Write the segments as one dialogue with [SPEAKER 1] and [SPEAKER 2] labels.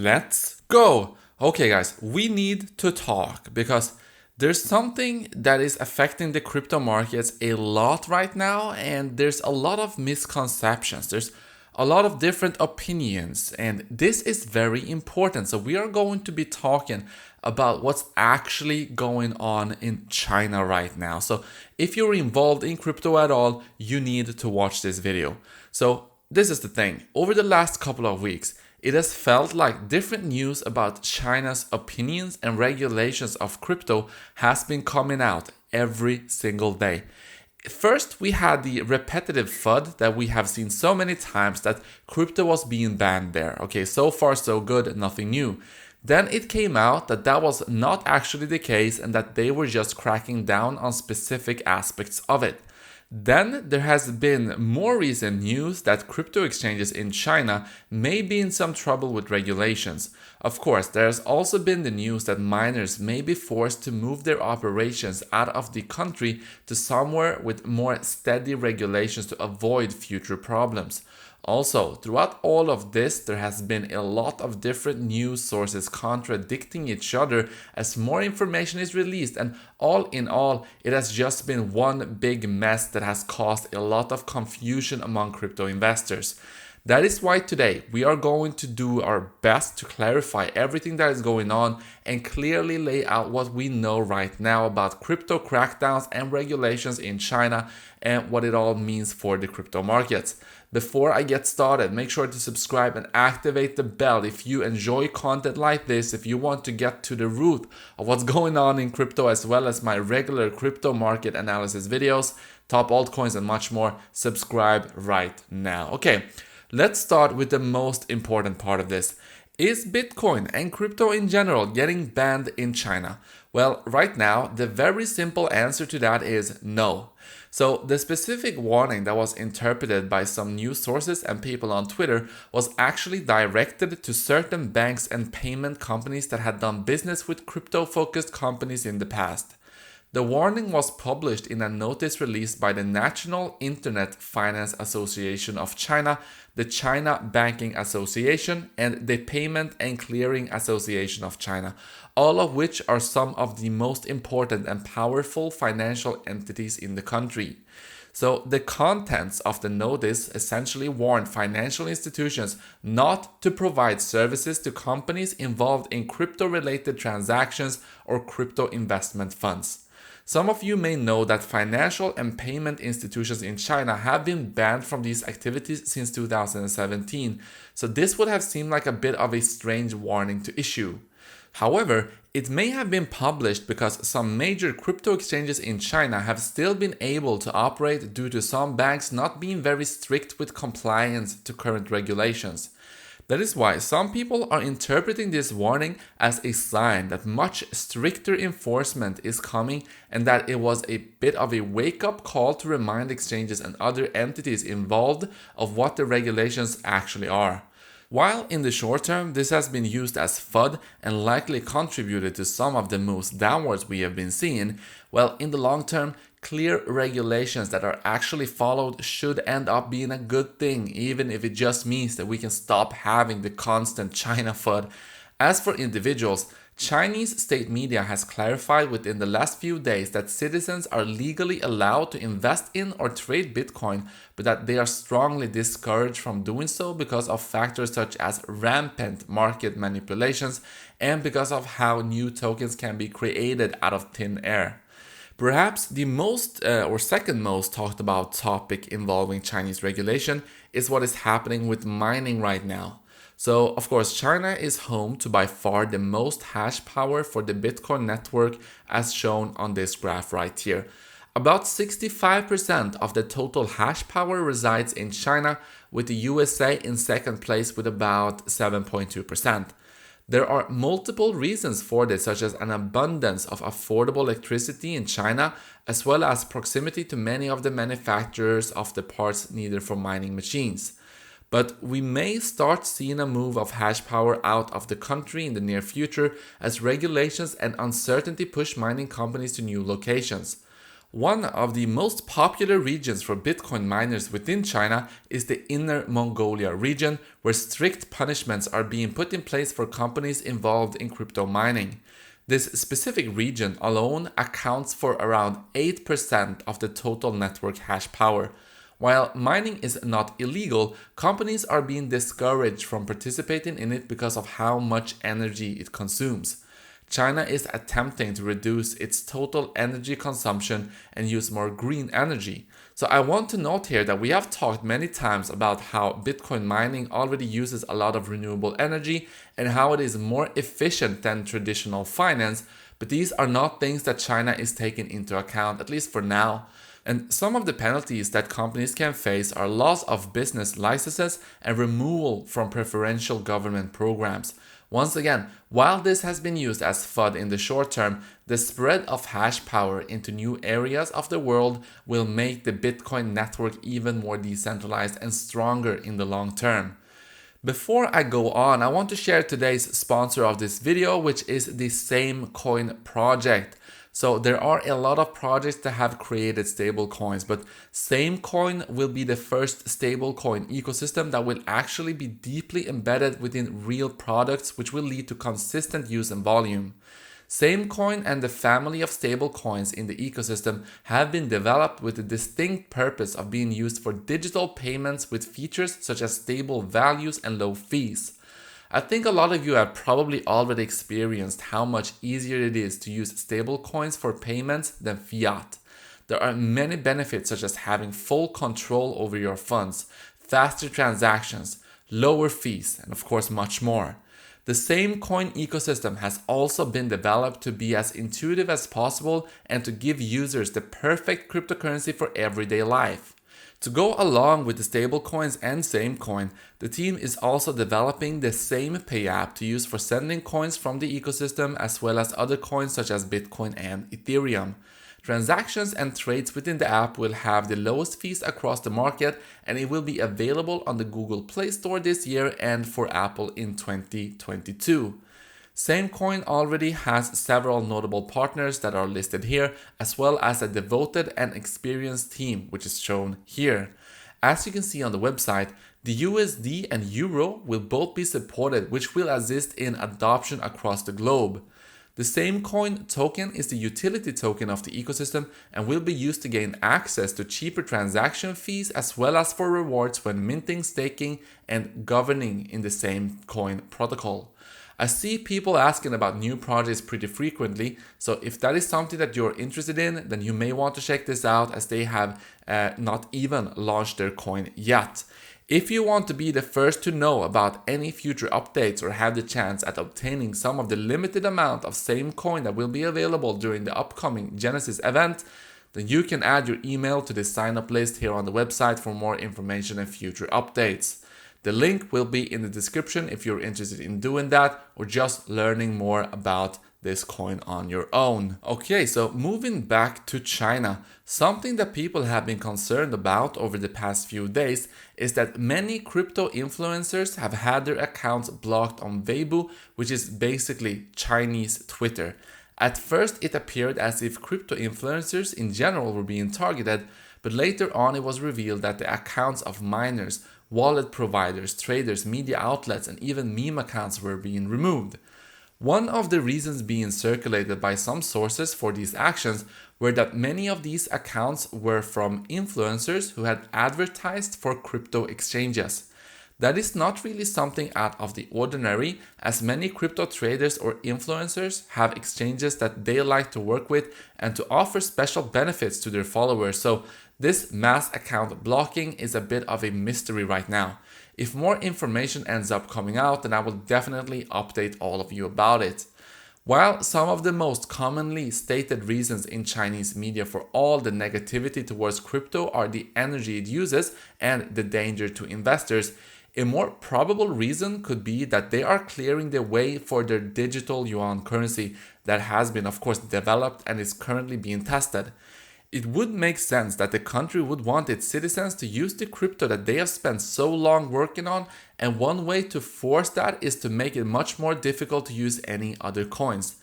[SPEAKER 1] Let's go! Okay, guys, we need to talk because there's something that is affecting the crypto markets a lot right now, and there's a lot of misconceptions. There's a lot of different opinions, and this is very important. So, we are going to be talking about what's actually going on in China right now. So, if you're involved in crypto at all, you need to watch this video. So, this is the thing. Over the last couple of weeks, it has felt like different news about China's opinions and regulations of crypto has been coming out every single day. First, we had the repetitive FUD that we have seen so many times that crypto was being banned there. Okay, so far so good, nothing new. Then it came out that that was not actually the case and that they were just cracking down on specific aspects of it. Then there has been more recent news that crypto exchanges in China may be in some trouble with regulations. Of course, there has also been the news that miners may be forced to move their operations out of the country to somewhere with more steady regulations to avoid future problems. Also, throughout all of this, there has been a lot of different news sources contradicting each other as more information is released, and all in all, it has just been one big mess that has caused a lot of confusion among crypto investors. That is why today we are going to do our best to clarify everything that is going on and clearly lay out what we know right now about crypto crackdowns and regulations in China and what it all means for the crypto markets. Before I get started, make sure to subscribe and activate the bell if you enjoy content like this, if you want to get to the root of what's going on in crypto, as well as my regular crypto market analysis videos, top altcoins and much more. Subscribe right now. Okay. Let's start with the most important part of this. Is Bitcoin and crypto in general getting banned in China? Well, right now, the very simple answer to that is no. So the specific warning that was interpreted by some news sources and people on Twitter was actually directed to certain banks and payment companies that had done business with crypto-focused companies in the past. The warning was published in a notice released by the National Internet Finance Association of China, the China Banking Association, and the Payment and Clearing Association of China, all of which are some of the most important and powerful financial entities in the country. So the contents of the notice essentially warned financial institutions not to provide services to companies involved in crypto-related transactions or crypto investment funds. Some of you may know that financial and payment institutions in China have been banned from these activities since 2017, so this would have seemed like a bit of a strange warning to issue. However, it may have been published because some major crypto exchanges in China have still been able to operate due to some banks not being very strict with compliance to current regulations. That is why some people are interpreting this warning as a sign that much stricter enforcement is coming and that it was a bit of a wake-up call to remind exchanges and other entities involved of what the regulations actually are. While in the short term this has been used as FUD and likely contributed to some of the moves downwards we have been seeing, well, in the long term, clear regulations that are actually followed should end up being a good thing, even if it just means that we can stop having the constant China FUD. As for individuals, Chinese state media has clarified within the last few days that citizens are legally allowed to invest in or trade Bitcoin, but that they are strongly discouraged from doing so because of factors such as rampant market manipulations and because of how new tokens can be created out of thin air. Perhaps the most or second most talked about topic involving Chinese regulation is what is happening with mining right now. So, of course, China is home to by far the most hash power for the Bitcoin network as shown on this graph right here. About 65% of the total hash power resides in China, with the USA in second place with about 7.2%. There are multiple reasons for this, such as an abundance of affordable electricity in China, as well as proximity to many of the manufacturers of the parts needed for mining machines. But we may start seeing a move of hash power out of the country in the near future as regulations and uncertainty push mining companies to new locations. One of the most popular regions for Bitcoin miners within China is the Inner Mongolia region, where strict punishments are being put in place for companies involved in crypto mining. This specific region alone accounts for around 8% of the total network hash power. While mining is not illegal, companies are being discouraged from participating in it because of how much energy it consumes. China is attempting to reduce its total energy consumption and use more green energy. So I want to note here that we have talked many times about how Bitcoin mining already uses a lot of renewable energy and how it is more efficient than traditional finance, but these are not things that China is taking into account, at least for now. And some of the penalties that companies can face are loss of business licenses and removal from preferential government programs. Once again, while this has been used as FUD in the short term, the spread of hash power into new areas of the world will make the Bitcoin network even more decentralized and stronger in the long term. Before I go on, I want to share today's sponsor of this video, which is the SameCoin project. So there are a lot of projects that have created stable coins, but SameCoin will be the first stablecoin ecosystem that will actually be deeply embedded within real products, which will lead to consistent use and volume. SameCoin and the family of stablecoins in the ecosystem have been developed with the distinct purpose of being used for digital payments with features such as stable values and low fees. I think a lot of you have probably already experienced how much easier it is to use stablecoins for payments than fiat. There are many benefits such as having full control over your funds, faster transactions, lower fees, and of course much more. The SameCoin ecosystem has also been developed to be as intuitive as possible and to give users the perfect cryptocurrency for everyday life. To go along with the stablecoins and SameCoin, the team is also developing the SamePay app to use for sending coins from the ecosystem as well as other coins such as Bitcoin and Ethereum. Transactions and trades within the app will have the lowest fees across the market, and it will be available on the Google Play Store this year and for Apple in 2022. SameCoin already has several notable partners that are listed here, as well as a devoted and experienced team, which is shown here. As you can see on the website, the USD and Euro will both be supported, which will assist in adoption across the globe. The SameCoin token is the utility token of the ecosystem and will be used to gain access to cheaper transaction fees as well as for rewards when minting, staking, and governing in the SameCoin protocol. I see people asking about new projects pretty frequently, so if that is something that you're interested in, then you may want to check this out as they have not even launched their coin yet. If you want to be the first to know about any future updates or have the chance at obtaining some of the limited amount of SameCoin that will be available during the upcoming Genesis event, then you can add your email to the sign up list here on the website for more information and future updates. The link will be in the description if you're interested in doing that or just learning more about this coin on your own. Okay, so moving back to China, something that people have been concerned about over the past few days is that many crypto influencers have had their accounts blocked on Weibo, which is basically Chinese Twitter. At first, it appeared as if crypto influencers in general were being targeted, but later on it was revealed that the accounts of miners, wallet providers, traders, media outlets, and even meme accounts were being removed. One of the reasons being circulated by some sources for these actions were that many of these accounts were from influencers who had advertised for crypto exchanges. That is not really something out of the ordinary, as many crypto traders or influencers have exchanges that they like to work with and to offer special benefits to their followers. So this mass account blocking is a bit of a mystery right now. If more information ends up coming out, then I will definitely update all of you about it. While some of the most commonly stated reasons in Chinese media for all the negativity towards crypto are the energy it uses and the danger to investors, a more probable reason could be that they are clearing the way for their digital yuan currency that has been, of course, developed and is currently being tested. It would make sense that the country would want its citizens to use the crypto that they have spent so long working on, and one way to force that is to make it much more difficult to use any other coins.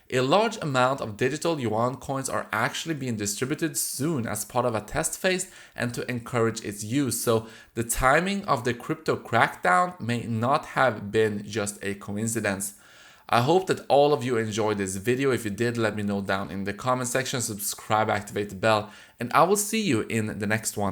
[SPEAKER 1] A large amount of digital yuan coins are actually being distributed soon as part of a test phase and to encourage its use. So the timing of the crypto crackdown may not have been just a coincidence. I hope that all of you enjoyed this video. If you did, let me know down in the comment section. Subscribe, activate the bell, and I will see you in the next one.